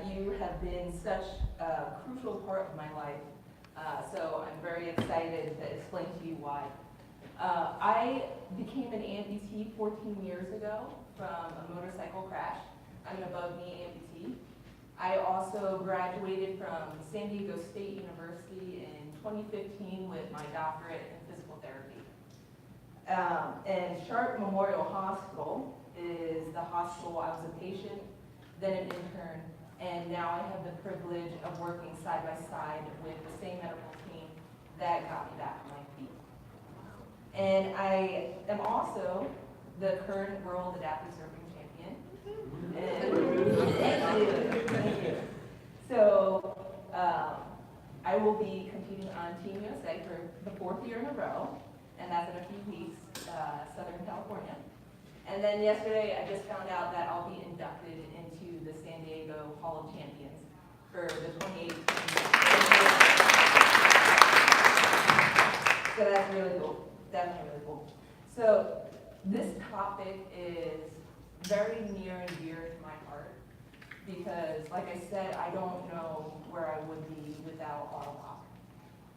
You have been such a crucial part of my life, so I'm very excited to explain to you why. I became an amputee 14 years ago from a motorcycle crash. I'm an above-knee amputee. I also graduated from San Diego State University in 2015 with my doctorate in physical therapy. And Sharp Memorial Hospital is the hospital I was a patient, then an intern, and now I have the privilege of working side by side with the same medical team that got me back on my feet. And I am also the current world adaptive surfing champion. And thank you. So I will be competing on Team USA for the 4th year in a row, and that's in a few weeks, Southern California. And then yesterday, I just found out that I'll be inducted into the San Diego Hall of Champions for the 2018. So that's really cool. Definitely really cool. So this topic is very near and dear to my heart because, like I said, I don't know where I would be without Ottawa.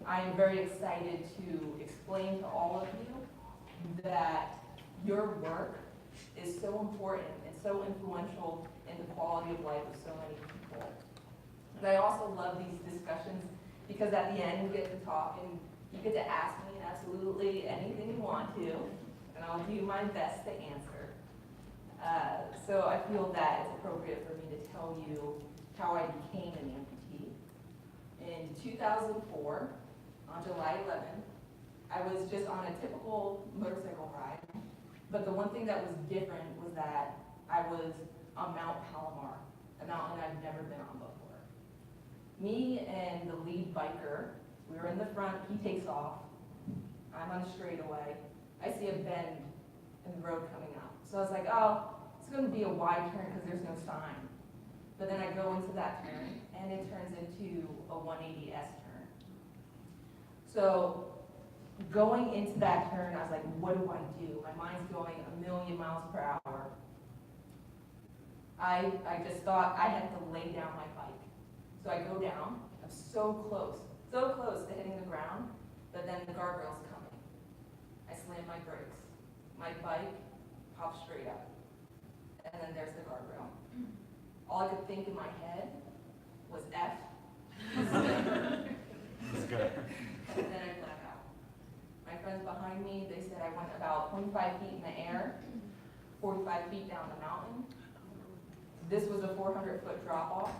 I am very excited to explain to all of you that your work is so important and so influential in the quality of life of so many people. And I also love these discussions because at the end we get to talk and you get to ask me absolutely anything you want to, and I'll do my best to answer. So I feel that it's appropriate for me to tell you how I became an amputee. In 2004, on July 11th, I was just on a typical motorcycle ride, but the one thing that was different was that I was on Mount Palomar, a mountain I've never been on before. Me and the lead biker, we were in the front, he takes off, I'm on a straightaway. I see a bend in the road coming up. So I was like, oh, it's going to be a wide turn because there's no sign. But then I go into that turn, and it turns into a 180S turn. So going into that turn, I was like, what do I do? My mind's going a million miles per hour. I just thought I had to lay down my bike. So I go down, I'm so close to hitting the ground, but then the guardrail's coming. I slam my brakes. My bike pops straight up. And then there's the guardrail. All I could think in my head was F. That's good. And then I black out. My friends behind me, they said I went about 25 feet in the air, 45 feet down the mountain. This was a 400-foot drop-off,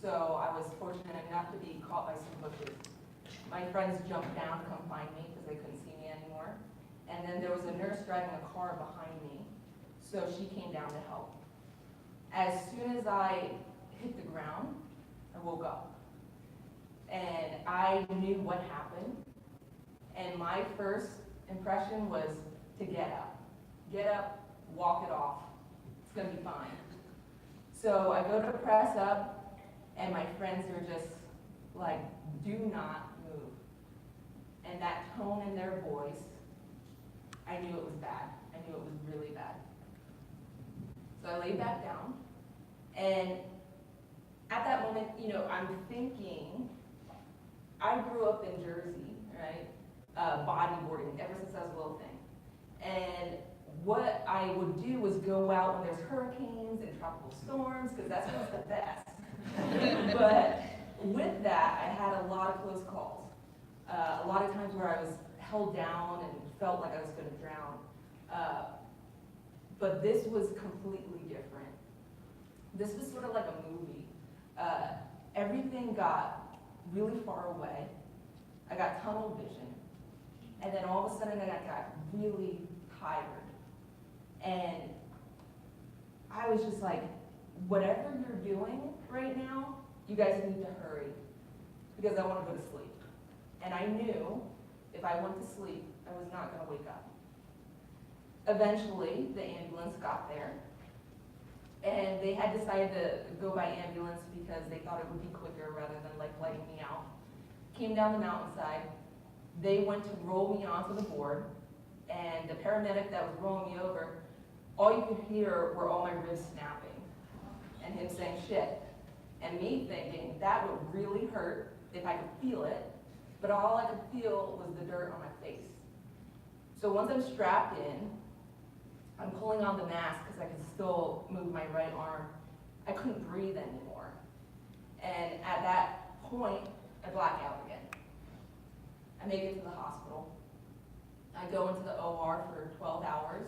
so I was fortunate enough to be caught by some bushes. My friends jumped down to come find me because they couldn't see me anymore. And then there was a nurse driving a car behind me, so she came down to help. As soon as I hit the ground, I woke up. And I knew what happened. And my first impression was to get up. Get up, walk it off. It's gonna be fine. So I go to press up, and my friends are just like, do not move. And that tone in their voice, I knew it was bad. I knew it was really bad. So I lay back down, and at that moment, I'm thinking, I grew up in Jersey, right? Bodyboarding ever since I was a little thing. And what I would do was go out when there's hurricanes and tropical storms, because that's what's the best. But with that, I had a lot of close calls. A lot of times where I was held down and felt like I was going to drown. But this was completely different. This was sort of like a movie. Everything got really far away. I got tunnel vision. And then all of a sudden I got really tired. And I was just like, whatever you're doing right now, you guys need to hurry because I want to go to sleep. And I knew if I went to sleep, I was not going to wake up. Eventually, the ambulance got there, and they had decided to go by ambulance because they thought it would be quicker rather than like letting me out. Came down the mountainside. They went to roll me onto the board, and the paramedic that was rolling me over, all you could hear were all my ribs snapping, and him saying, shit, And me thinking that would really hurt if I could feel it, but all I could feel was the dirt on my face. So once I'm strapped in, I'm pulling on the mask because I can still move my right arm. I couldn't breathe anymore. And at that point, I black out again. I make it to the hospital. I go into the OR for 12 hours,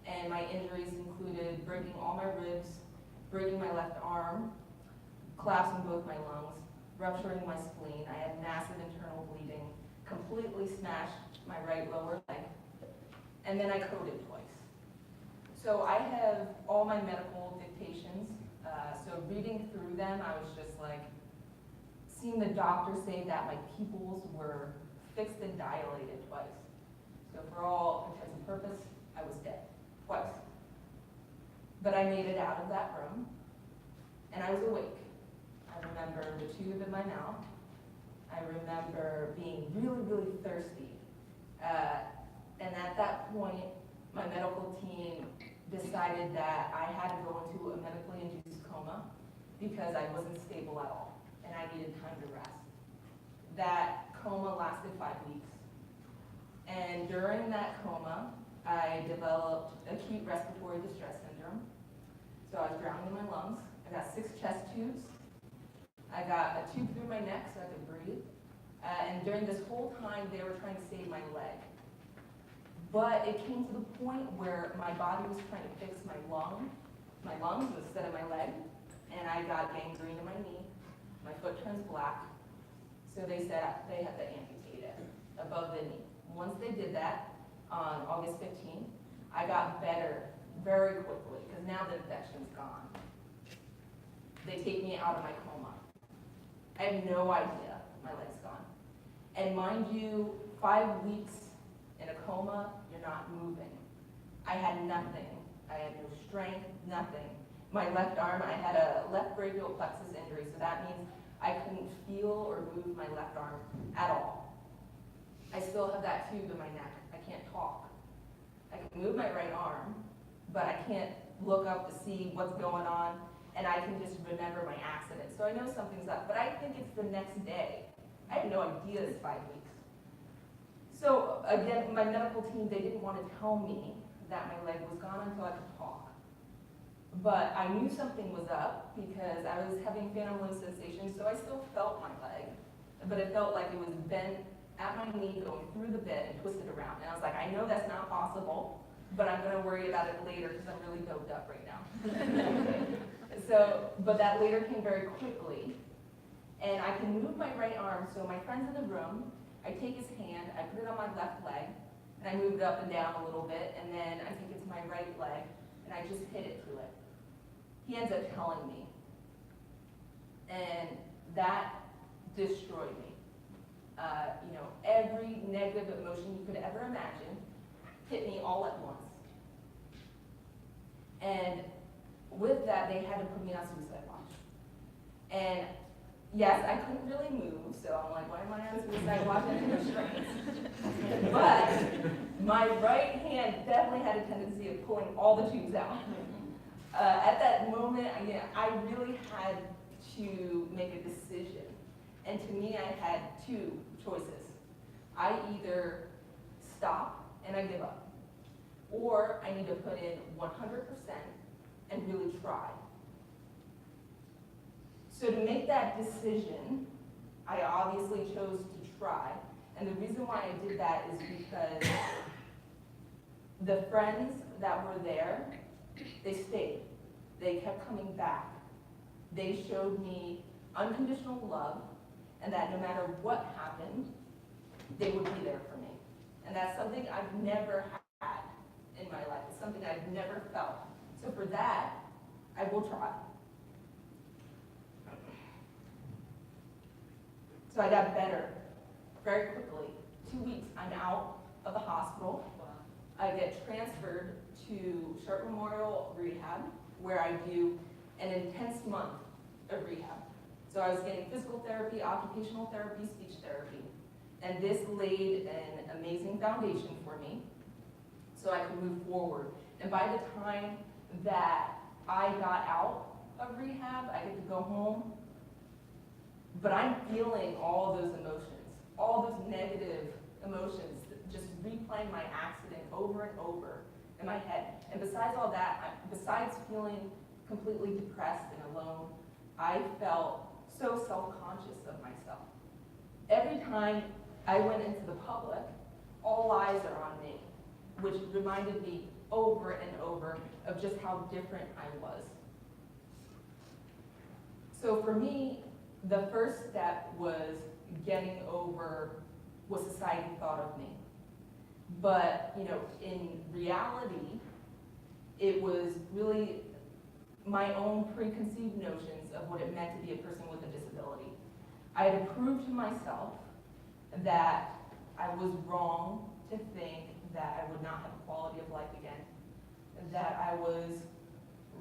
and my injuries included breaking all my ribs, breaking my left arm, collapsing both my lungs, rupturing my spleen. I had massive internal bleeding, completely smashed my right lower leg, and then I coded twice. So I have all my medical dictations, so reading through them, I was just like, seeing the doctor say that my pupils were fixed and dilated twice. So for all intents and purposes, I was dead, twice. But I made it out of that room, and I was awake. I remember the tube in my mouth. I remember being really, really thirsty. And at that point, my medical team decided that I had to go into a medically induced coma because I wasn't stable at all, and I needed time to rest. That coma lasted 5 weeks. And during that coma, I developed acute respiratory distress syndrome. So I was drowning in my lungs. I got 6 chest tubes. I got a tube through my neck so I could breathe. And during this whole time, they were trying to save my leg. But it came to the point where my body was trying to fix my lungs instead of my leg. And I got gangrene in my knee. My foot turns black. So they said they had to amputate it above the knee. Once they did that, on August 15th, I got better very quickly because now the infection's gone. They take me out of my coma. I have no idea my leg's gone. And mind you, 5 weeks in a coma, you're not moving. I had nothing. I had no strength, nothing. My left arm, I had a left brachial plexus injury, so that means I couldn't feel or move my left arm at all. I still have that tube in my neck. I can't talk. I can move my right arm, but I can't look up to see what's going on, and I can just remember my accident. So I know something's up, but I think it's the next day. I have no idea it's 5 weeks. So again, my medical team, they didn't want to tell me that my leg was gone until I could talk. But I knew something was up because I was having phantom limb sensations, so I still felt my leg, but it felt like it was bent at my knee, going through the bed and twisted around. And I was like, I know that's not possible, but I'm going to worry about it later because I'm really doped up right now. But that later came very quickly, and I can move my right arm. So my friend's in the room. I take his hand, I put it on my left leg, and I move it up and down a little bit, and then I take it to my right leg, and I just hit it to it. He ends up telling me, and that destroyed me. Every negative emotion you could ever imagine hit me all at once. And with that, they had to put me on suicide watch. And yes, I couldn't really move, so I'm like, why am I on suicide watch and restraints? But my right hand definitely had a tendency of pulling all the tubes out. At that moment, I really had to make a decision. And to me, I had 2 choices. I either stop and I give up, or I need to put in 100% and really try. So to make that decision, I obviously chose to try. And the reason why I did that is because the friends that were there, they stayed. They kept coming back. They showed me unconditional love, and that no matter what happened, they would be there for me. And that's something I've never had in my life. It's something I've never felt. So for that, I will try. So I got better very quickly. 2 weeks, I'm out of the hospital. I get transferred to Sharp Memorial Rehab, where I do an intense month of rehab. So I was getting physical therapy, occupational therapy, speech therapy. And this laid an amazing foundation for me so I could move forward. And by the time that I got out of rehab, I get to go home But I'm feeling all those emotions, all those negative emotions, just replaying my accident over and over in my head. And besides all that, besides feeling completely depressed and alone, I felt so self-conscious of myself. Every time I went into the public, all eyes are on me, which reminded me over and over of just how different I was. So for me, the first step was getting over what society thought of me. But, in reality, it was really my own preconceived notions of what it meant to be a person with a disability. I had to prove to myself that I was wrong to think that I would not have quality of life again, that I was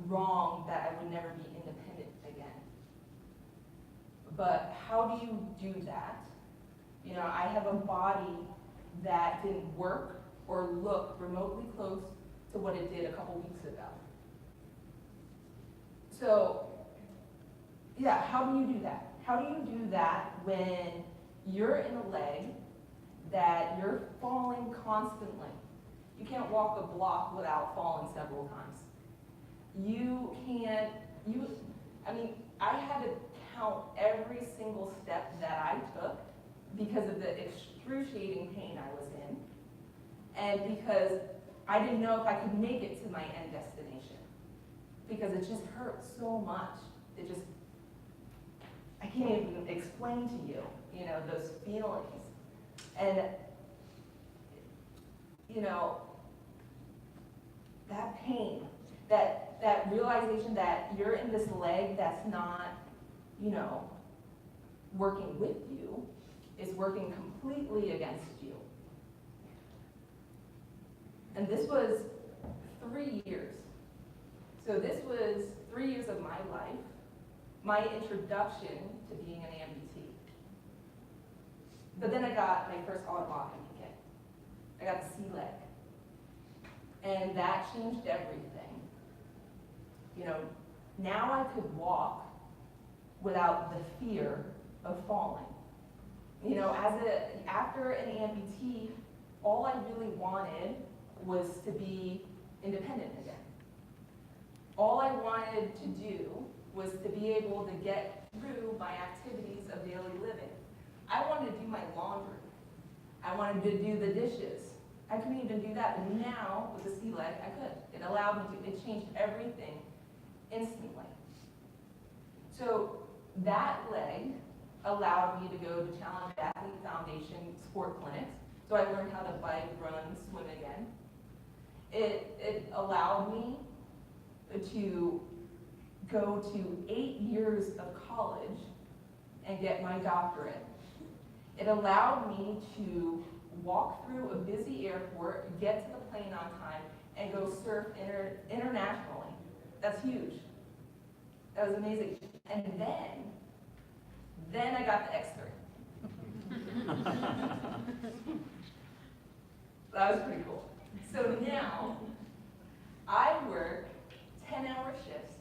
wrong that I would never be independent again. But how do you do that? I have a body that didn't work or look remotely close to what it did a couple weeks ago. So, yeah, how do you do that? How do you do that when you're in a leg that you're falling constantly? You can't walk a block without falling several times. I had to count every single step that I took because of the excruciating pain I was in, and because I didn't know if I could make it to my end destination, because it just hurt so much. I can't even explain to you, those feelings. And, that pain, that realization that you're in this leg that's not, working with you, is working completely against you. And this was 3 years. So this was 3 years of my life, my introduction to being an amputee. But then I got my first automatic kit. I got the C leg. And that changed everything. Now I could walk without the fear of falling. After an amputee, all I really wanted was to be independent again. All I wanted to do was to be able to get through my activities of daily living. I wanted to do my laundry. I wanted to do the dishes. I couldn't even do that, but now with the C leg, I could. It allowed me to, it changed everything instantly. So that leg allowed me to go to Challenge Athlete Foundation sport clinics. So I learned how to bike, run, swim again. It allowed me to go to 8 years of college and get my doctorate. It allowed me to walk through a busy airport, get to the plane on time, and go surf internationally. That's huge. That was amazing. And then I got the X3. That was pretty cool. So now, I work 10-hour shifts,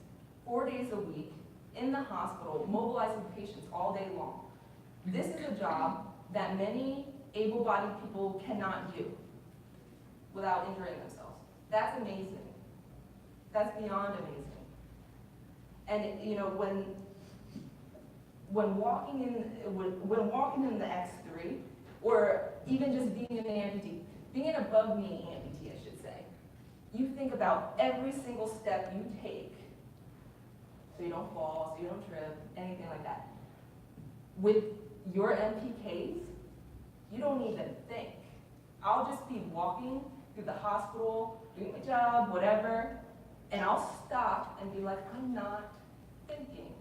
4 days a week, in the hospital, mobilizing patients all day long. This is a job that many able-bodied people cannot do without injuring themselves. That's amazing. That's beyond amazing. And when walking in the X3, or even just being an amputee, being an above-knee amputee, I should say, you think about every single step you take, so you don't fall, so you don't trip, anything like that. With your MPKs, you don't even think. I'll just be walking through the hospital, doing my job, whatever, and I'll stop and be like, I'm not thinking.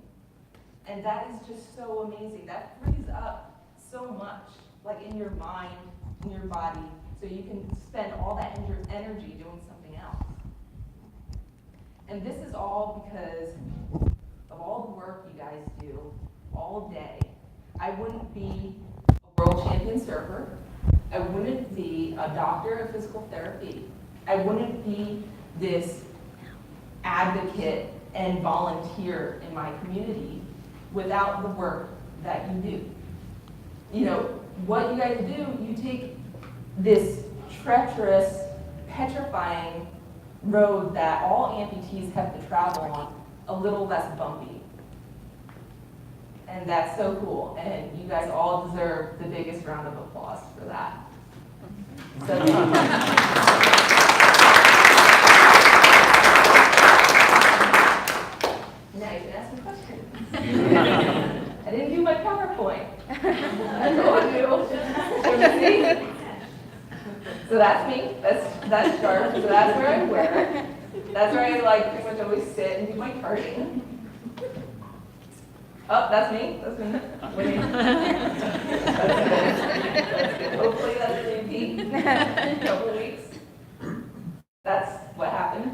And that is just so amazing. That frees up so much, like in your mind, in your body, so you can spend all that energy doing something else. And this is all because of all the work you guys do all day. I wouldn't be a world champion surfer. I wouldn't be a doctor of physical therapy. I wouldn't be this advocate and volunteer in my community without the work that you do. You know, what you guys do, you take this treacherous, petrifying road that all amputees have to travel on a little less bumpy. And that's so cool. And you guys all deserve the biggest round of applause for that. So, now you can ask me questions. I didn't do my PowerPoint. I told you. See? So that's me. That's sharp. So that's where I work. That's where I like pretty much always sit and do my charting. Oh, that's me. That's me. Wait. That's good. Hopefully that's a repeat. A couple weeks. That's what happened.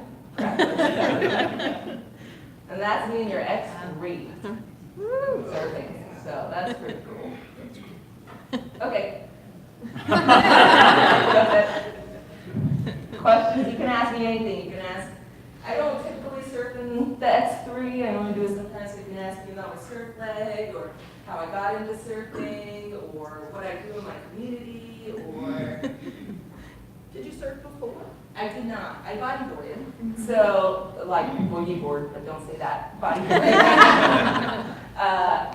And that's me and your X3 surfing. So that's pretty cool. Okay. Questions? You can ask me anything. You can ask. I don't typically surf in the X3. I only do it sometimes. So you can ask me about my surf leg, or how I got into surfing, or what I do in my community, or did you surf before? I did not. I bodyboarded. So, like, boogie board, but don't say that. Bodyboarding.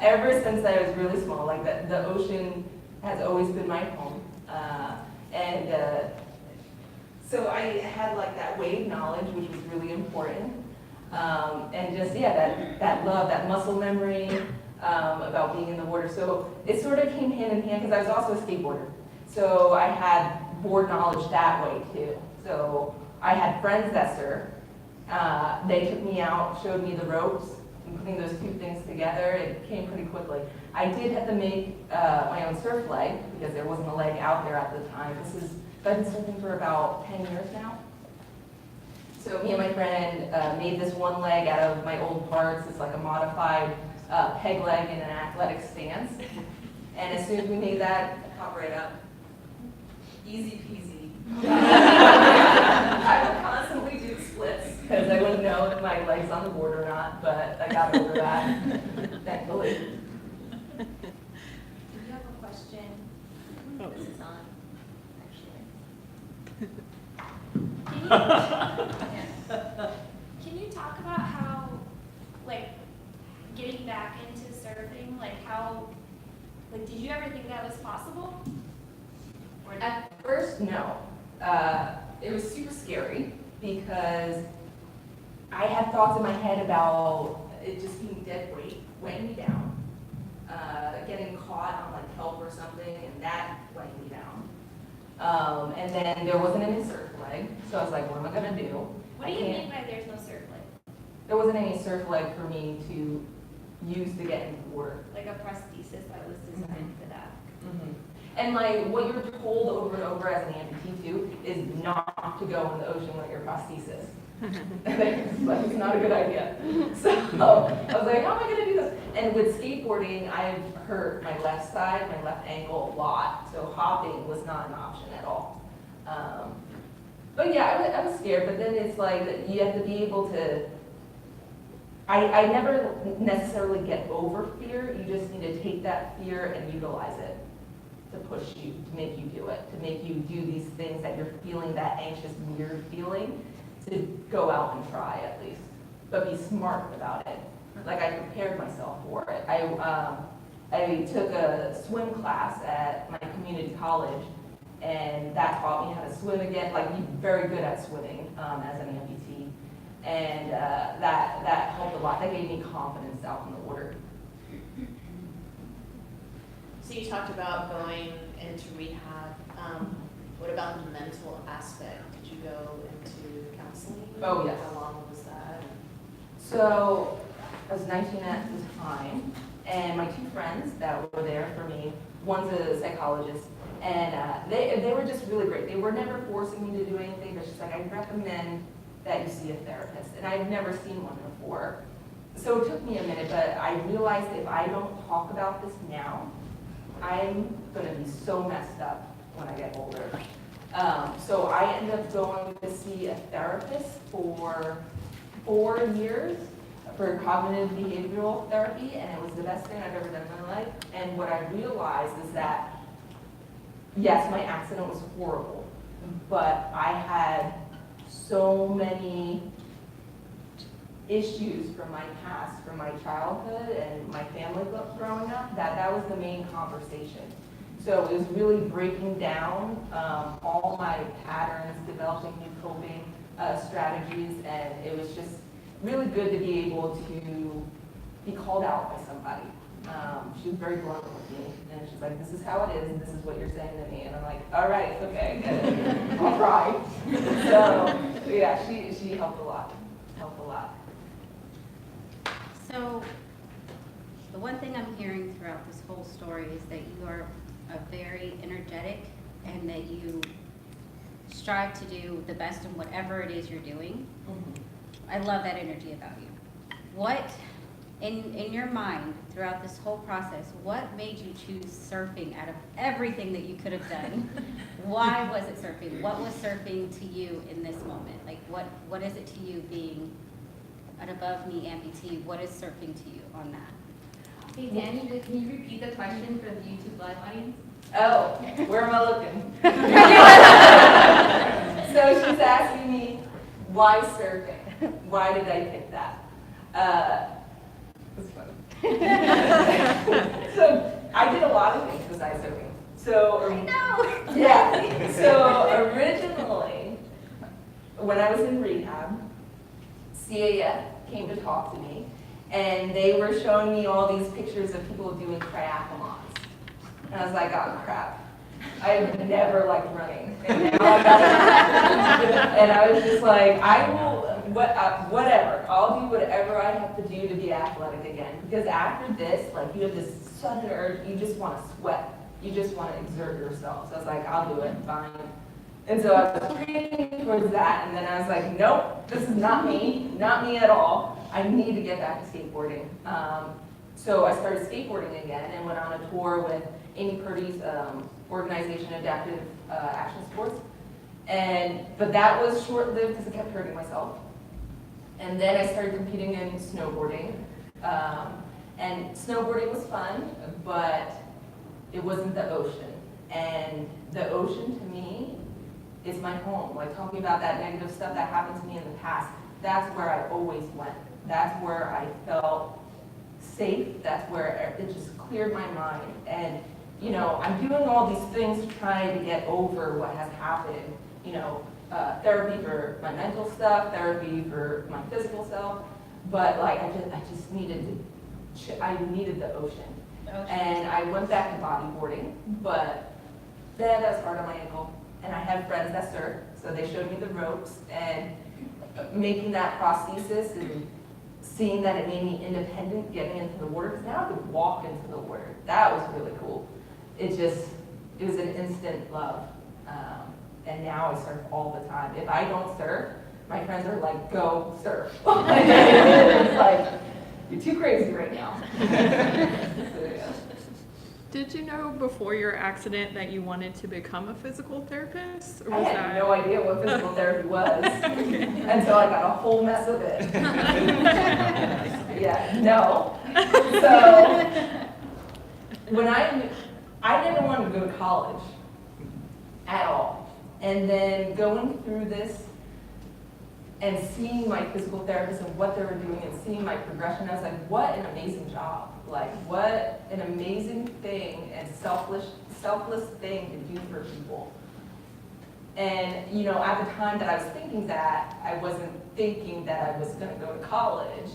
Ever since I was really small, like the ocean has always been my home. So I had like that wave knowledge, which was really important. And just, yeah, that love, that muscle memory about being in the water. So it sort of came hand in hand because I was also a skateboarder. So I had board knowledge that way too. So I had friends that surf. They took me out, showed me the ropes, and putting those two things together, it came pretty quickly. I did have to make my own surf leg because there wasn't a leg out there at the time. I've been surfing for about 10 years now. So me and my friend made this one leg out of my old parts. It's like a modified peg leg in an athletic stance. And as soon as we made that, I popped right up. Easy peasy. I would constantly do splits because I wouldn't know if my leg's on the board or not, but I got over that, thankfully. Do you have a question? Oh. This is on, actually. Can you talk about how, like, getting back into surfing, did you ever think that was possible? At first, no. It was super scary because I had thoughts in my head about it just being dead weight, weighing me down, getting caught on like kelp or something, and that weighing me down. And then there wasn't any surf leg, so I was like, what am I gonna do? What do you mean by there's no surf leg? There wasn't any surf leg for me to use to get into the water. Like a prosthesis that was designed for that. Mm-hmm. And like what you're told over and over as an amputee too is not to go in the ocean with your prosthesis. It's not a good idea. So I was like, how am I going to do this? And with skateboarding, I've hurt my left side, my left ankle a lot. So hopping was not an option at all. But yeah, I was scared. But then it's like you have to be able to. I never necessarily get over fear. You just need to take that fear and utilize it to push you, to make you do it, to make you do these things that you're feeling, that anxious, weird feeling, to go out and try at least, but be smart about it. Like I prepared myself for it. I took a swim class at my community college, and that taught me how to swim again, like be very good at swimming as an amputee. And that helped a lot. That gave me confidence out in the water. So you talked about going into rehab. What about the mental aspect? Did you go into counseling? Oh, yes. How long was that? So I was 19 at the time, and my two friends that were there for me, one's a psychologist, and they were just really great. They were never forcing me to do anything, but she's like, I recommend that you see a therapist, and I've never seen one before. So it took me a minute, but I realized if I don't talk about this now, I'm gonna be so messed up when I get older. So I ended up going to see a therapist for 4 years, for cognitive behavioral therapy, and it was the best thing I've ever done in my life. And what I realized is that, yes, my accident was horrible, but I had so many issues from my past, from my childhood and my family growing up, that was the main conversation. So it was really breaking down all my patterns, developing new coping strategies, and it was just really good to be able to be called out by somebody. She was very blunt with me, and she's like, this is how it is, this is what you're saying to me, and I'm like, all right, okay, I'll try. So, yeah, she helped a lot, So, the one thing I'm hearing throughout this whole story is that you are a very energetic and that you strive to do the best in whatever it is you're doing. I love that energy about you. What, in your mind, throughout this whole process, what made you choose surfing out of everything that you could have done? Why was it surfing? What was surfing to you in this moment? Like, what is it to you being an above-knee amputee? What is surfing to you on that? Hey, Dani, can you repeat the question for the YouTube live audience? Oh, where am I looking? So she's asking me, why surfing? Why did I pick that? It's funny. So I did a lot of things besides surfing. So I know. yeah. So originally, when I was in rehab, CAF came to talk to me, and they were showing me all these pictures of people doing triathlons. And I was like, oh crap, I've never liked running. And now I got it. And I was just like, I will, whatever, I'll do whatever I have to do to be athletic again. Because after this, like, you have this sudden urge, you just want to sweat. You just want to exert yourself. So I was like, I'll do it, fine. And so I was training towards that, and then I was like, nope, this is not me at all. I need to get back to skateboarding. So I started skateboarding again and went on a tour with Amy Purdy's organization, Adaptive Action Sports. But that was short-lived because I kept hurting myself. And then I started competing in snowboarding. And snowboarding was fun, but it wasn't the ocean. And the ocean to me is my home. Like, talking about that negative stuff that happened to me in the past, that's where I always went. That's where I felt safe. That's where it just cleared my mind. And, you know, I'm doing all these things to try to get over what has happened. You know, therapy for my mental stuff, therapy for my physical self. But, like, I just needed I needed the ocean. And I went back to bodyboarding, but then I was hard on my ankle. And I had friends that surf, so they showed me the ropes, and making that prosthesis and seeing that it made me independent getting into the water, because now I could walk into the water. That was really cool. It was an instant love. And now I surf all the time. If I don't surf, my friends are like, go surf. It's like, you're too crazy right now. So, yeah. Did you know before your accident that you wanted to become a physical therapist? Or I was had that... no idea what physical therapy was until I got a whole mess of it. Yeah, no. So when I never wanted to go to college at all. And then going through this and seeing my physical therapist and what they were doing and seeing my progression, I was like, what an amazing job. Like, what an amazing thing and selfless thing to do for people. And, you know, at the time that I was thinking that, I wasn't thinking that I was going to go to college.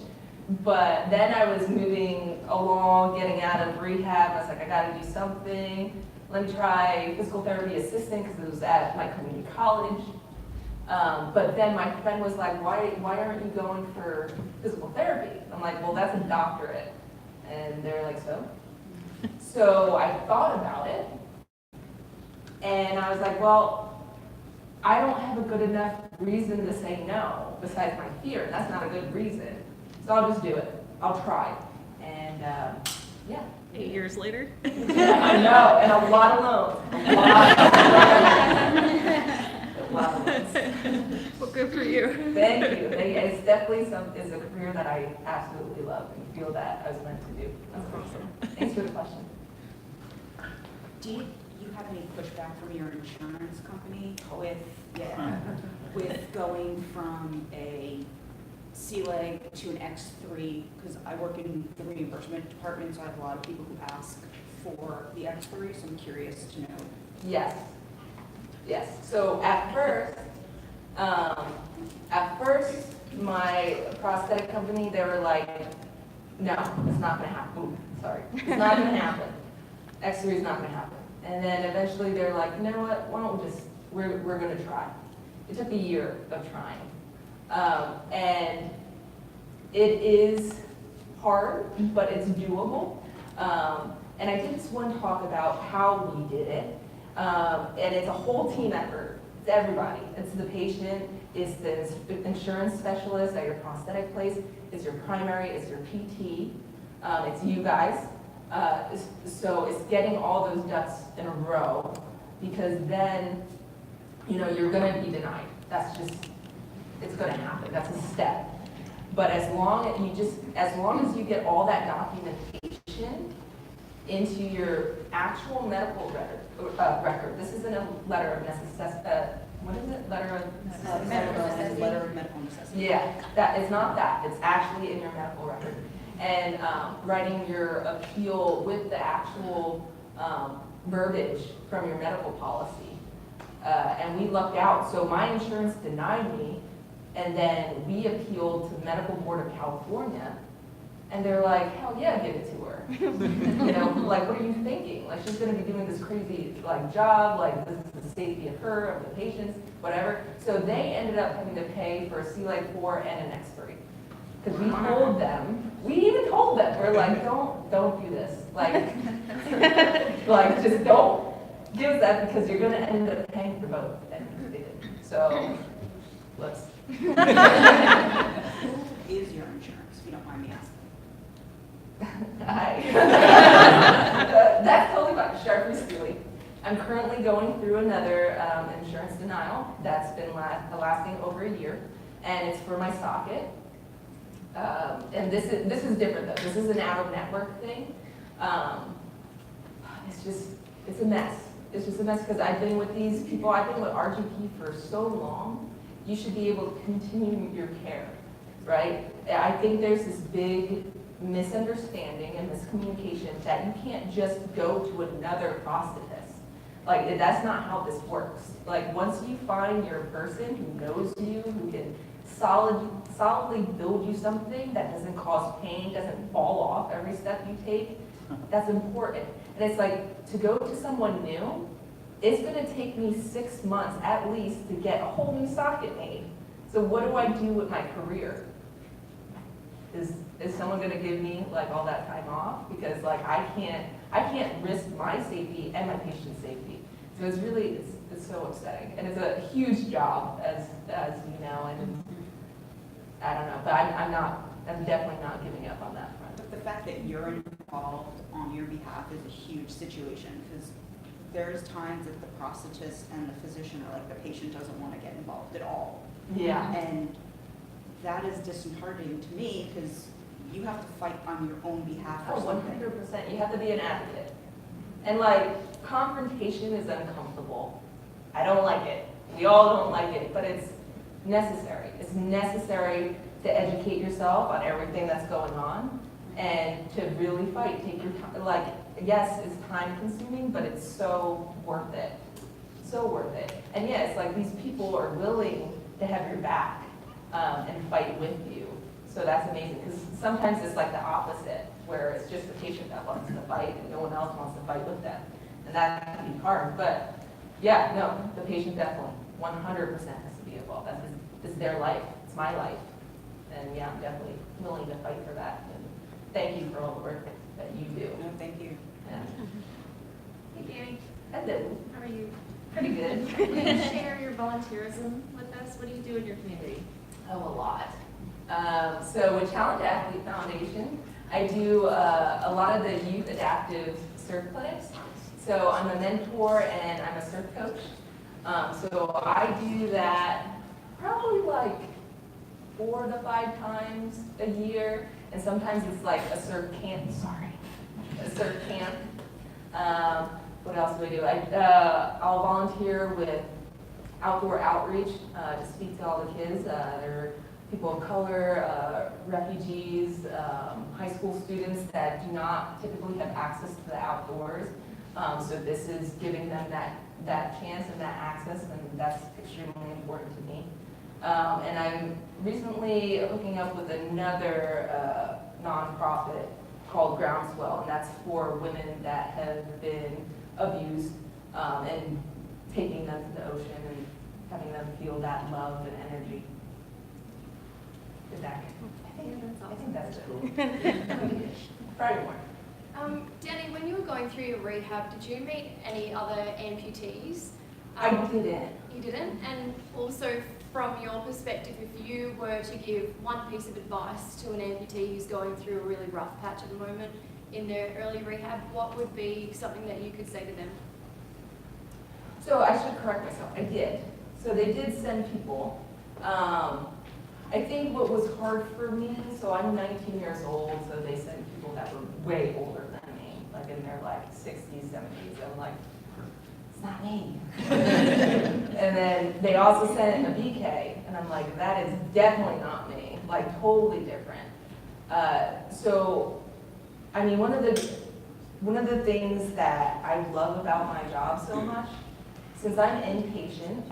But then I was moving along, getting out of rehab. I was like, I got to do something. Let me try physical therapy assistant because it was at my community college. But then my friend was like, why aren't you going for physical therapy? I'm like, well, that's a doctorate. And they're like, so? So I thought about it. And I was like, well, I don't have a good enough reason to say no, besides my fear. That's not a good reason. So I'll just do it. I'll try. And yeah. 8 years later? I know, and a lot of loans. A lot of loans. Well, good for you. Thank you. It's definitely is a career that I absolutely love and feel that I was meant to do. That's awesome. Thanks for the question. Do you have any pushback from your insurance company with going from a C-leg to an X3? Because I work in the reimbursement department, so I have a lot of people who ask for the X3, so I'm curious to know. Yes. Yes. So at first, my prosthetic company, they were like, no, it's not going to happen. Ooh, sorry. It's not going to happen. X3 is not going to happen. And then eventually they're like, you know what, why don't we just, we're going to try. It took a year of trying. And it is hard, but it's doable. And I did this one talk about how we did it. And it's a whole team effort. It's everybody. It's the patient, it's the insurance specialist at your prosthetic place, it's your primary, it's your PT, it's you guys. So it's getting all those ducks in a row, because then, you know, you're gonna be denied. That's just, it's gonna happen. That's a step. But as long as you get all that documentation into your actual medical record. This isn't a letter of necessity. What is it? Letter of necessity. Letter of medical necessity. Yeah, that is not that. It's actually in your medical record. And writing your appeal with the actual verbiage from your medical policy. And we lucked out. So my insurance denied me, and then we appealed to the Medical Board of California. And they're like, hell yeah, give it to her. You know, like, what are you thinking? Like, she's going to be doing this crazy, like, job, like, this is the safety of her, of the patients, whatever. So they ended up having to pay for a C-Leg 4 and an X3. Because we even told them, we're like, don't do this. Like, like, just don't give that, because you're going to end up paying for both. And they did. So, let's. Who is your insurance, if you don't mind me asking? That's totally fine. Sharply Steely. I'm currently going through another insurance denial that's been lasting over a year, and it's for my socket. And this is different though. This is an out-of-network thing. It's a mess. It's just a mess, because I've been with these people. I've been with RGP for so long. You should be able to continue your care, right? I think there's this big misunderstanding and miscommunication that you can't just go to another prosthetist. Like, that's not how this works. Like, once you find your person who knows you, who can solidly build you something that doesn't cause pain, doesn't fall off every step you take, that's important. And it's like, to go to someone new, it's gonna take me 6 months at least to get a whole new socket made. So what do I do with my career? Is someone gonna give me like all that time off? Because like I can't risk my safety and my patient's safety. So it's really, it's so upsetting. And it's a huge job, as you know, and I don't know, but I'm definitely not giving up on that front. But the fact that you're involved on your behalf is a huge situation, because there's times that the prosthetist and the physician are like, the patient doesn't want to get involved at all. Yeah. And that is disheartening to me, because you have to fight on your own behalf Oh, or something. 100%. You have to be an advocate. And like, confrontation is uncomfortable. I don't like it. We all don't like it, but it's necessary. It's necessary to educate yourself on everything that's going on and to really fight. Take your time. Like, yes, it's time consuming, but it's so worth it. So worth it. And yes, like, these people are willing to have your back and fight with you. So that's amazing, because sometimes it's like the opposite, where it's just the patient that wants to fight and no one else wants to fight with them. And that can be hard, but yeah, no, the patient definitely 100% has to be involved. That's their life, it's my life. And yeah, I'm definitely willing to fight for that. And thank you for all the work that you do. No, thank you. Yeah. Hey Dani, Hello. how are you? Pretty good. Can you share your volunteerism with us? What do you do in your community? Oh, a lot. So with Challenge Athlete Foundation, I do a lot of the youth adaptive surf clinics. So I'm a mentor and I'm a surf coach. So I do that probably like 4 to 5 times a year, and sometimes it's like a surf camp, a surf camp. What else do I do? I'll volunteer with outdoor outreach to speak to all the kids. There are people of color, refugees, high school students that do not typically have access to the outdoors. So this is giving them that chance and that access, and that's extremely important to me. And I'm recently hooking up with another nonprofit called Groundswell, and that's for women that have been abused, and taking them to the ocean and having them feel that love and energy. Is that good? I think that's it. Friday morning. Dani, when you were going through your rehab, did you meet any other amputees? I didn't. You didn't? And also, from your perspective, if you were to give one piece of advice to an amputee who's going through a really rough patch at the moment in their early rehab, what would be something that you could say to them? So I should correct myself. I did. So they did send people. I think what was hard for me, so I'm 19 years old, so they sent people that were way older than me, like in their like 60s, 70s. I'm like, it's not me. And then they also sent a BK, and I'm like, that is definitely not me, like totally different. So, I mean, one of the things that I love about my job so much, since I'm inpatient,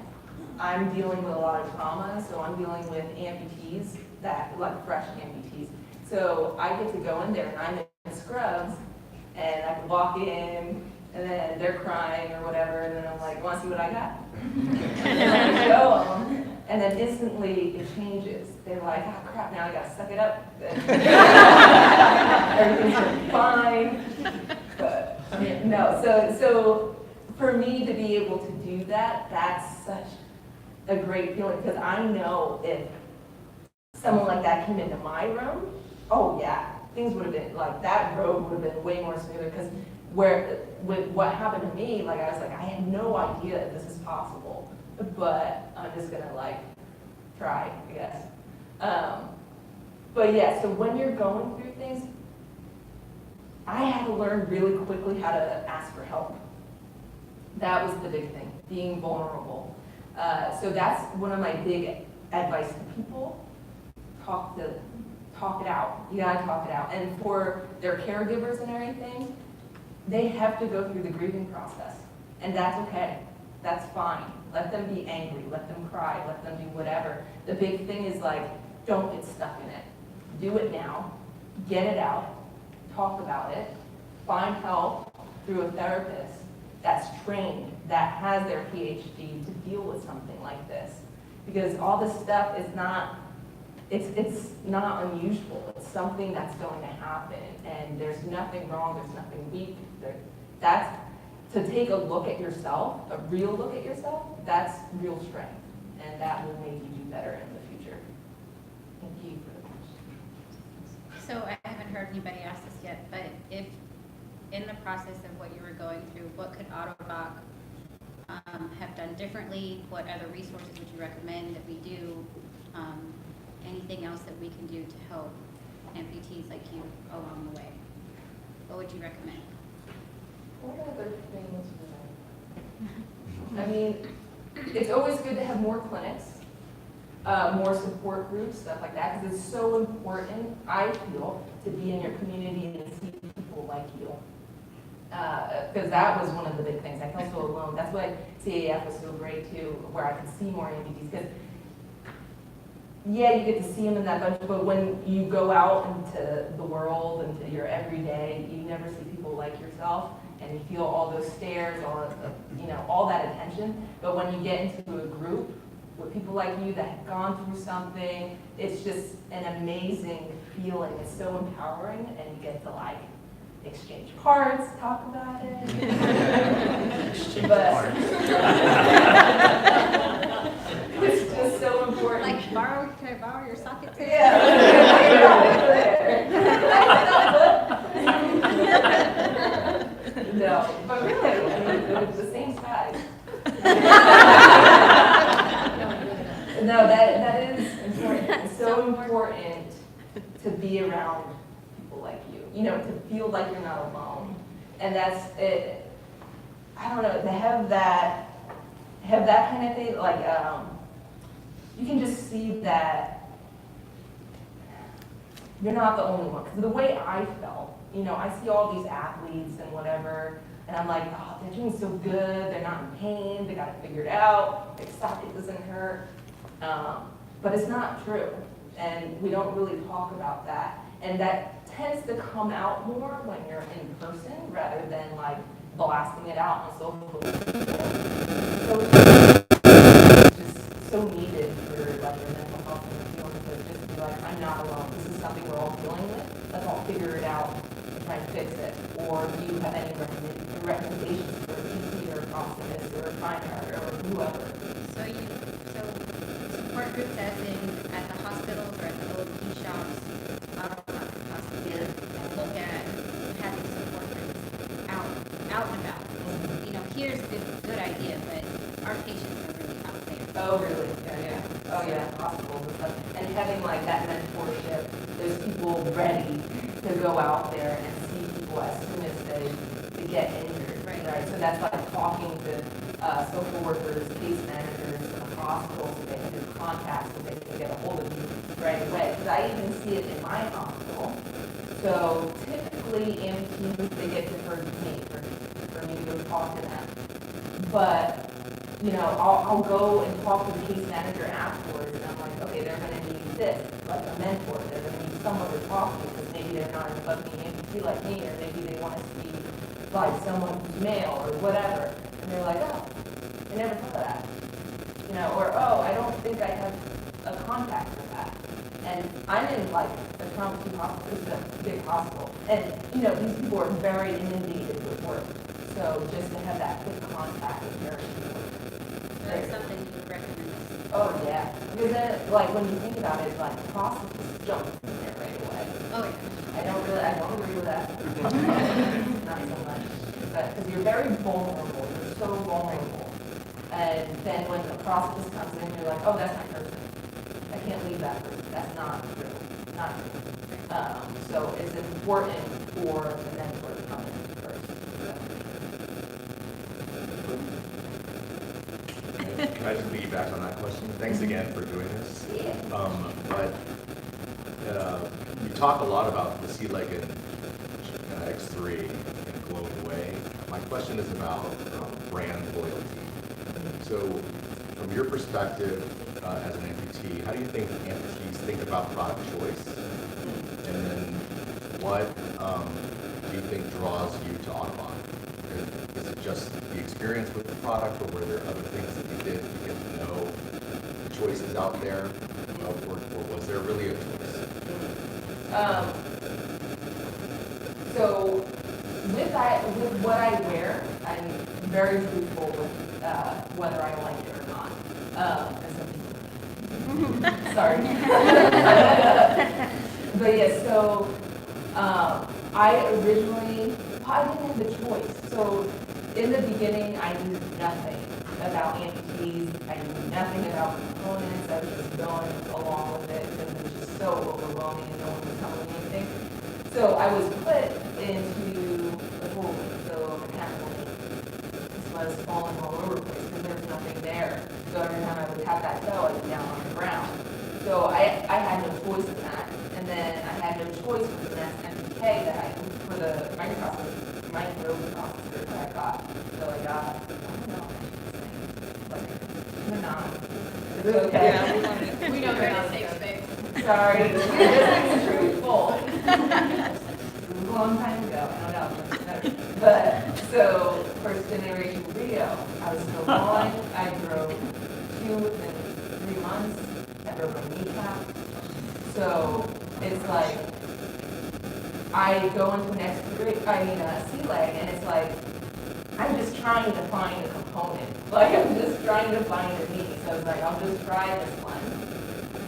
I'm dealing with a lot of trauma, so I'm dealing with amputees, that like fresh amputees. So I get to go in there and I'm in scrubs, and I can walk in, and then they're crying or whatever, and then I'm like, want to see what I got? And then I show them, and then instantly it changes. They're like, oh crap, now I gotta suck it up. Everything's gonna be fine. But no, so for me to be able to do that, that's such a great feeling, because I know if someone like that came into my room, oh yeah, things would have been, like that road would have been way more smoother, because with what happened to me, like I was like, I had no idea that this is possible, but I'm just gonna like try, I guess. But yeah, so when you're going through things, I had to learn really quickly how to ask for help. That was the big thing, being vulnerable. So that's one of my big advice to people. Talk it out. You gotta talk it out. And for their caregivers and everything, they have to go through the grieving process. And that's okay. That's fine. Let them be angry. Let them cry. Let them do whatever. The big thing is like, don't get stuck in it. Do it now. Get it out. Talk about it. Find help through a therapist that's trained, that has their PhD to deal with something like this. Because all this stuff is not, it's not unusual. It's something that's going to happen, and there's nothing wrong, there's nothing weak. That's, to take a look at yourself, a real look at yourself, that's real strength, and that will make you do better in the future. Thank you for the question. So I haven't heard anybody ask this yet, but if in the process of what you were going through, what could Autodoc have done differently? What other resources would you recommend that we do? Anything else that we can do to help amputees like you along the way? What would you recommend? What other things would I mean, it's always good to have more clinics, more support groups, stuff like that, because it's so important, I feel, to be in your community and see people like you. Because that was one of the big things. I felt so alone. That's why CAF was so great too, where I could see more amputees. Because yeah, you get to see them in that bunch, but when you go out into the world, into your everyday, you never see people like yourself, and you feel all those stares, all that attention. But when you get into a group with people like you that have gone through something, it's just an amazing feeling. It's so empowering, and you get to like exchange cards, talk about it. But it's just so important. Like, can I borrow your socket tape? Yeah. No, but really, I mean, it was the same size. No, that be around people like you know, to feel like you're not alone. And that's it. I don't know, to have that kind of thing, like, you can just see that you're not the only one. Because the way I felt, you know, I see all these athletes and whatever, and I'm like, oh, they're doing so good, they're not in pain, they got it figured out, their socket doesn't hurt. But it's not true, and we don't really talk about that. And that tends to come out more when you're in person rather than like blasting it out on social media. So it's just so needed for like your mental health and feeling to just be like, I'm not alone. This is something we're all dealing with. Let's all figure it out and try and fix it. Or do you have any recommendations for a PT or a prosthetist or a primary or whoever? So support groups as in at the hospitals or at the OP shops, hospitals, and look at having support groups out and about. You know, here's a good idea, but our patients are really out there. Oh, really? Yeah. Oh, yeah, hospitals and stuff. And having like that mentorship, there's people ready to go out there and see people as soon as they get injured, right? So that's like talking to social workers, case managers, and hospitals, so they can do contacts, so they can get a hold of you right away. Because I even see it in my hospital. So typically amputees, they get deferred to me for me to go talk to them. But you know, I'll go and talk to the case manager afterwards, and I'm like, okay, they're going to need this, like a mentor. They're going to need someone to talk to, because maybe they're not a fucking amputee like me, or maybe they want to see like someone who's male or whatever. And they're like, oh, I never thought of that. You know, or oh, I don't think I have a contact for that. And I'm in like a trauma team hospital, this is a big hospital, and you know, these people are very inundated with work. So just to have that quick contact is very important. That's something you would recommend. Oh, yeah. Because then, like, when you think about it, like, hospitals jump in there right away. Oh, yeah. I don't agree with that. Not so much. But, because you're very vulnerable. You're so vulnerable. And then when the process comes in, you're like, oh, that's my person. I can't leave that person. That's not true. Not true. So it's important for the mentor to come in first. Can I just piggyback on that question? Thanks again for doing this. Yeah. But we talk a lot about the C-legged X3 in a glowing way. My question is about brand loyalty. So from your perspective as an amputee, how do you think amputees think about product choice? And then what do you think draws you to Audubon? Is it just the experience with the product, or were there other things that you did to get to know the choices out there, or was there really a choice? So with what I wear, I'm very truthful with whether I like it or not. Sorry. But yeah, so I originally, I didn't have the choice. So in the beginning, I knew nothing about amputees. I knew nothing about components. I was just going along with it because it was just so overwhelming and no one was telling me anything. So I was put into the pool, so mechanical knee. So I was falling all over the place because there was nothing there. So every time I would tap that toe, I'd be down on the ground. So I had no choice in that. And then I had no choice for the next MPK for the microprocessor that I got. So I got, I don't know, like, Manon. Is it okay? Yeah, We know you're in a safe space. Sorry, just being truthful. It was a long time ago, I don't know. But, so, first generation Rio, I was still going, I drove 2 within 3 months, I broke my kneecap. So, it's like, I go into an C-leg, and it's like, I'm just trying to find a component. Like, I'm just trying to find a knee. So I was like, I'll just try this one.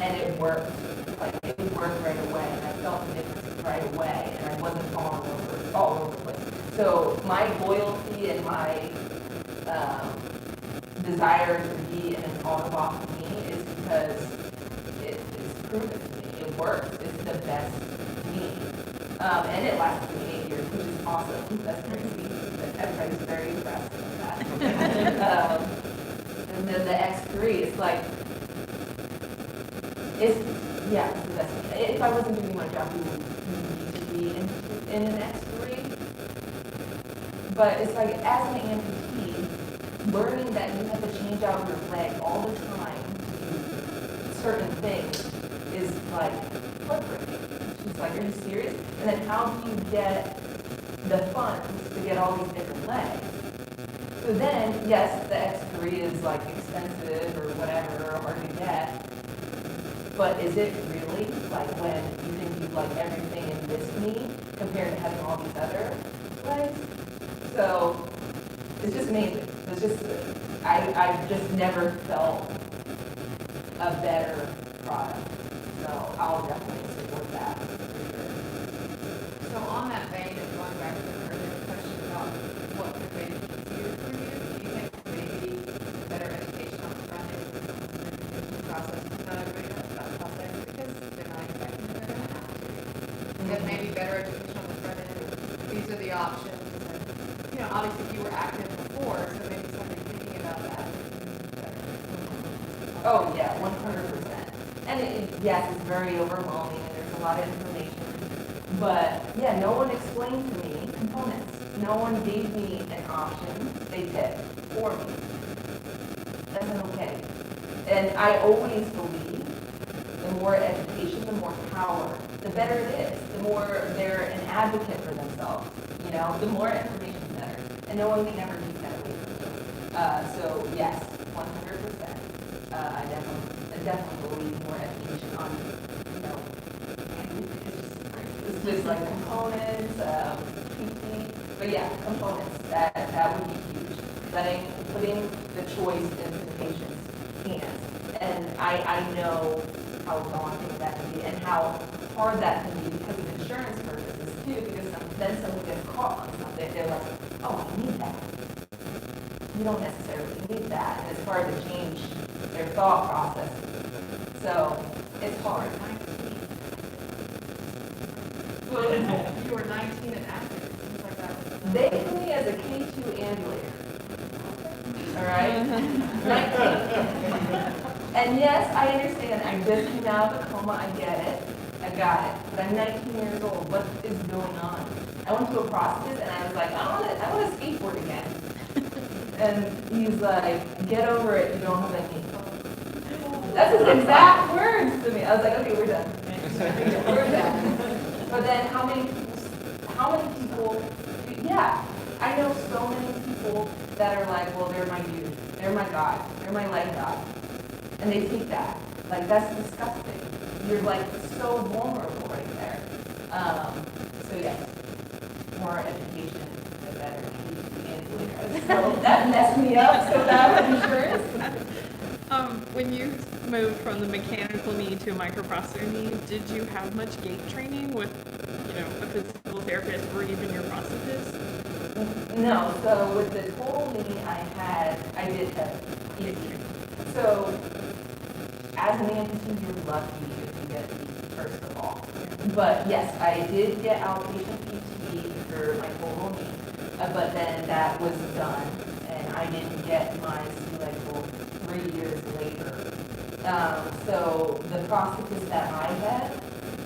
And it worked. Like, it worked right away. And I felt the difference right away. And I wasn't falling all over the place. So my loyalty and my desire to be in an Audubon knee is because it's proven to me. It works. It's the best And it lasted me 8 years, which is awesome. That's crazy. But everybody's very impressed with that. And then the X3 is like, yeah, it's the best. If I wasn't doing my job, we would need to be in an X3. But it's like, as an amputee, learning that you have to change out your leg all the time to do certain things is like heartbreaking. It's like, are you serious? And then how do you get the funds to get all these different legs? So then, yes, the X3 is like expensive or whatever, or hard to get. But is it really like when you can do like everything in this knee compared to having all these other legs? So it's just amazing. It's just, I've just never felt a better product. So I'll definitely support that for sure. So on that vein, and going back to the earlier question about what could make it easier for you, do you think maybe better education on the front end or the process is not everybody knows about prosthetics because they're not expecting they're going to have to. Then maybe better education on the front end, these are the options. And, you know, obviously you were active before, so maybe somebody thinking about that. Oh yeah, 100%. And yes, it's very overwhelming and there's a lot of information. But yeah, no one explained to me components. No one gave me an option. They picked for me. That's not okay. And I always believe the more education, the more power, the better it is. The more they're an advocate for themselves. You know, the more information, the better. And no one can ever take that away from them. So yes, 100%. I definitely believe more education on, you know, it's just like components, PT, but yeah, components, that would be huge. Putting the choice into the patient's hands. And I know how daunting that can be and how hard that can be because of insurance purposes too, because then someone gets caught on something, they're like, oh, I need that. You don't necessarily need that, and it's hard to change their thought process. So it's hard. You were 19 and active, it seems like that was. They put me as a K2 ambulator. All right? 19. And yes, I understand. I just came out of a coma. I get it. I got it. But I'm 19 years old. What is going on? I went to a prosthetist and I was like, I want to skateboard again. And he's like, get over it. You don't have any. That's his exact words to me. I was like, okay, we're done. We're done. But then how many people, yeah, I know so many people that are like, well, they're my dude, they're my God, they're my leg God. And they take that. Like, that's disgusting. You're like so vulnerable right there. So yes, more education, the better. So that messed me up so bad with insurance. When you moved from the mechanical knee to a microprocessor knee, did you have much gait training with, you know, a physical therapist or even your prosthetist? No, so with the total knee I did have PT. So as an amputee, you're lucky if you get PT first of all. But yes, I did get outpatient PT for my total knee, but then that was done, and I didn't get my sea leg till 3 years later. So the prosthetist that I had,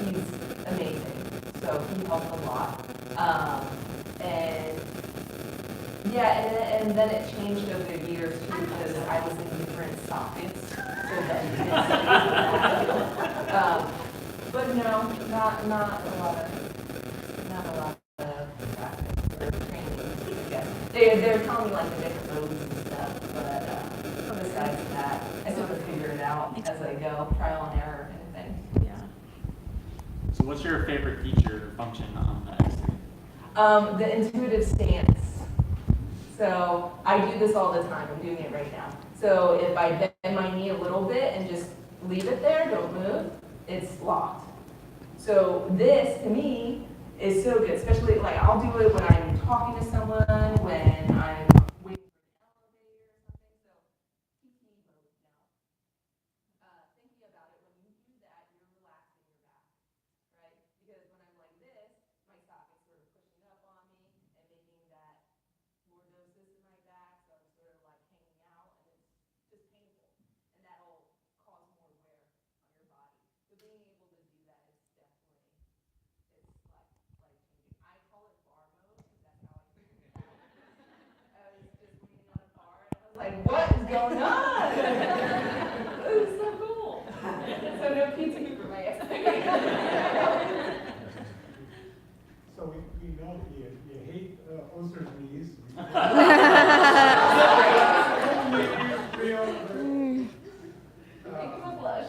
he's amazing. So he helped a lot. And yeah, and then it changed over the years too because I was in different sockets. So then he did but no, not a lot of practice or training, I guess. They're telling me like the different moves and stuff, but besides that, I sort of figure it out as I go, trial and error kind of thing. Yeah. So what's your favorite feature or function on the X3? The intuitive stance. So I do this all the time. I'm doing it right now. So if I bend my knee a little bit and just leave it there, don't move, it's locked. So this, to me, is so good, especially like I'll do it when I'm talking to someone, when I'm waiting for an elevator or something. So PT mode now. Thinking about it, when you do that, you're relaxing your back, right? Because when I'm like this, my like, what is going on? This is so cool. So no pizza for my ex. So we know that you hate Oster's knees.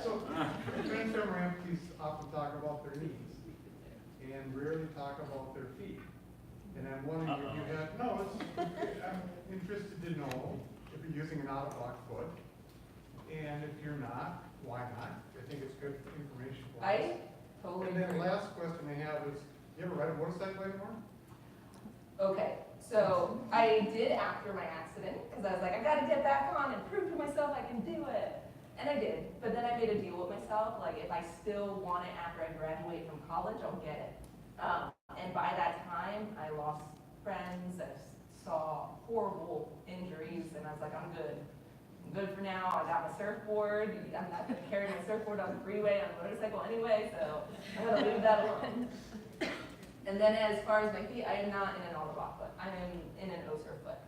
So transgender amputees often talk about their knees and rarely talk about their feet. And I'm wondering if you had, no, I'm interested to know if you're using an out-of-box foot. And if you're not, why not? I think it's good information for us. I totally And then agree. the last question I have is, you ever ride a motorcycle anymore? Okay, so I did after my accident, because I was like, I gotta get back on and prove to myself I can do it. And I did, but then I made a deal with myself, like if I still want it after I graduate from college, I'll get it. And by that time, I lost friends, I saw horrible injuries, and I was like, I'm good. I'm good for now, I got my surfboard, I'm not gonna carry my surfboard on the freeway on a motorcycle anyway, so I'm gonna leave that alone. And then as far as my feet, I am not in an all-the-block foot. I'm in an Oster foot.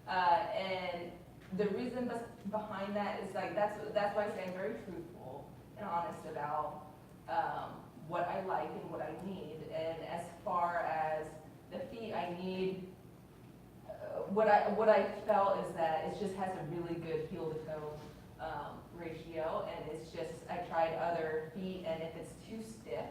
And the reason behind that is like, that's why I say I'm very truthful and honest about what I like and what I need. And as far as the feet, I need, what I felt is that it just has a really good heel-to-toe ratio. And it's just, I tried other feet, and if it's too stiff,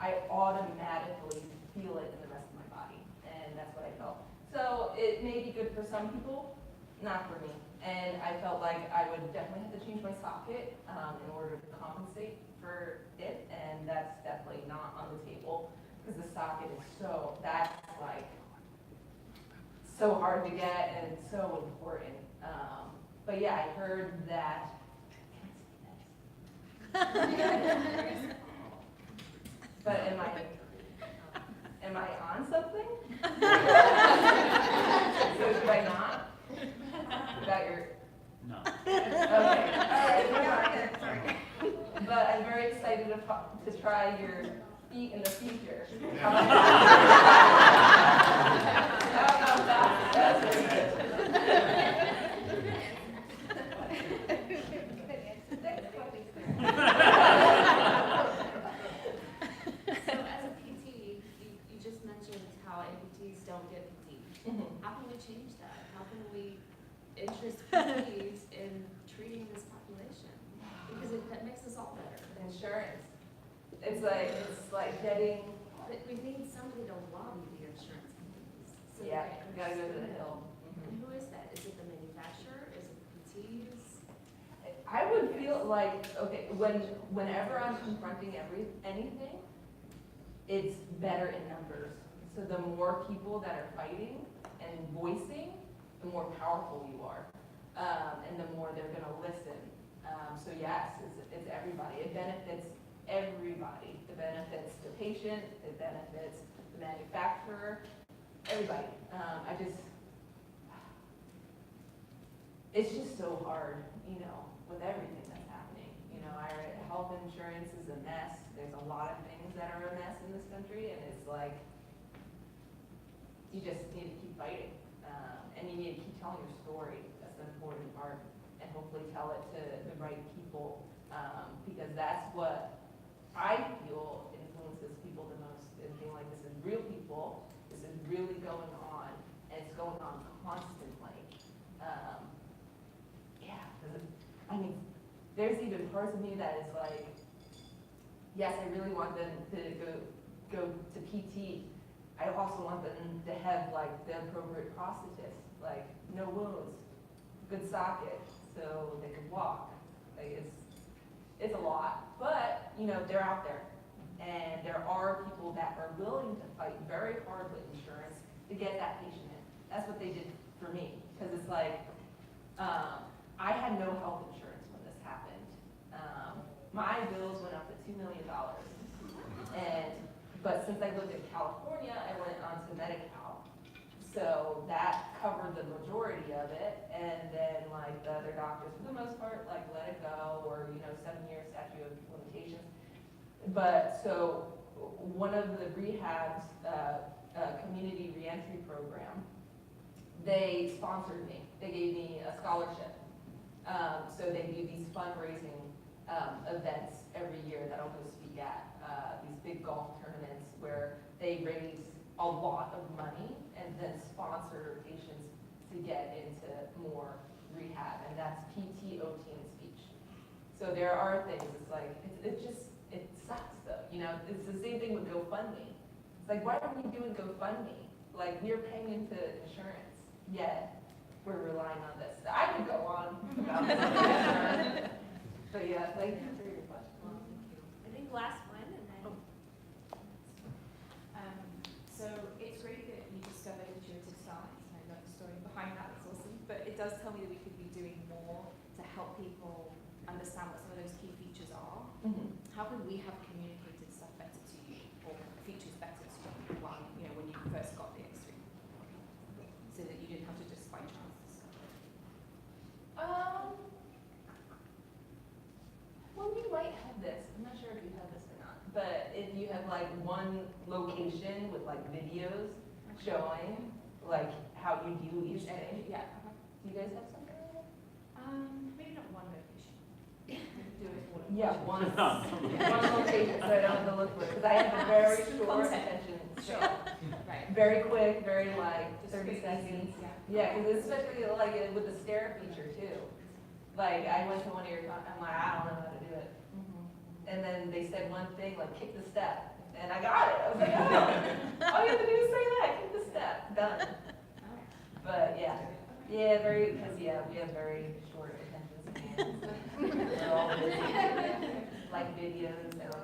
I automatically feel it in the rest of my body, and that's what I felt. So it may be good for some people, not for me. And I felt like I would definitely have to change my socket in order to compensate for it, and that's definitely not on the table, because the socket is that's like, so hard to get and so important. But yeah, I heard that. But am I on something? So should I not? About your, No. okay, all right, but I'm very excited to try your feet in the future. How about that? That's very good. So as a PT, you just mentioned how amputees don't get PT. How can we change that? How can we interest PTs in treating this population? Because that makes us all better. Insurance. It's like getting, But we need somebody to lobby the insurance companies. So yeah, that we they gotta go to the understand. hill. And who is that? Is it the manufacturer? Is it the PTs? I would feel like, okay, whenever I'm confronting anything, it's better in numbers. So the more people that are fighting and voicing, the more powerful you are. And the more they're gonna listen. So yes, it's everybody. It benefits everybody. It benefits the patient, it benefits the manufacturer, everybody. It's just so hard, with everything that's happening. Our health insurance is a mess. There's a lot of things that are a mess in this country, and it's like, you just need to keep fighting. And you need to keep telling your story. That's the important part. And hopefully tell it to the right people, because that's what I feel influences people the most, is being like, this is real people, this is really going on, and it's going on constantly. There's even parts of me that is like, yes, I really want them to go to PT. I also want them to have like the appropriate prosthetists, like no wounds, good socket, so they can walk. Like it's a lot, but they're out there, and there are people that are willing to fight very hard with insurance to get that patient in. That's what they did for me, because it's like, I had no health insurance when this happened. My bills went up to $2 million, but since I lived in California, I went on to Medi-Cal. So that covered the majority of it, and then like the other doctors, for the most part, like let it go, or 7-year statute of limitations. But so one of the rehabs, community reentry program, they sponsored me. They gave me a scholarship. So they do these fundraising events every year that I'll go speak at, these big golf tournaments where they raise a lot of money and then sponsor patients to get into more rehab, and that's PT, OT, and speech. So there are things, it's like, it sucks though, you know, it's the same thing with GoFundMe. It's like, why are we doing GoFundMe? Like, we're paying into insurance, yet we're relying on this. I could go on about this, but yeah, thank you for your question. I think last one, and then. So it's great that you discovered intuitive science, and I love the story behind that, it's awesome. But it does tell me that we could be doing more to help people understand what some of those key features are. How could we have communicated stuff better to you, or features better to you when you first got the X3, so that you didn't have to just by chance discover it? Well, you might have this. I'm not sure if you have this or not, but if you have like one location with like videos showing like how you do each thing. Yeah. Do you guys have something like that? Maybe not one location. Do it. Yeah, one location, so I don't have to look for it, because I have a very short attention span. Right. Very quick, very like Just 30 quick, seconds. easy, Yeah, because especially like with the stare feature too. Like I went to one of your, I'm like, I don't know how to do it. And then they said one thing, like kick the step, and I got it. I was like, oh, all you have to do is say that, kick the step, done. But yeah, we have very short attention spans. We're all busy, like videos and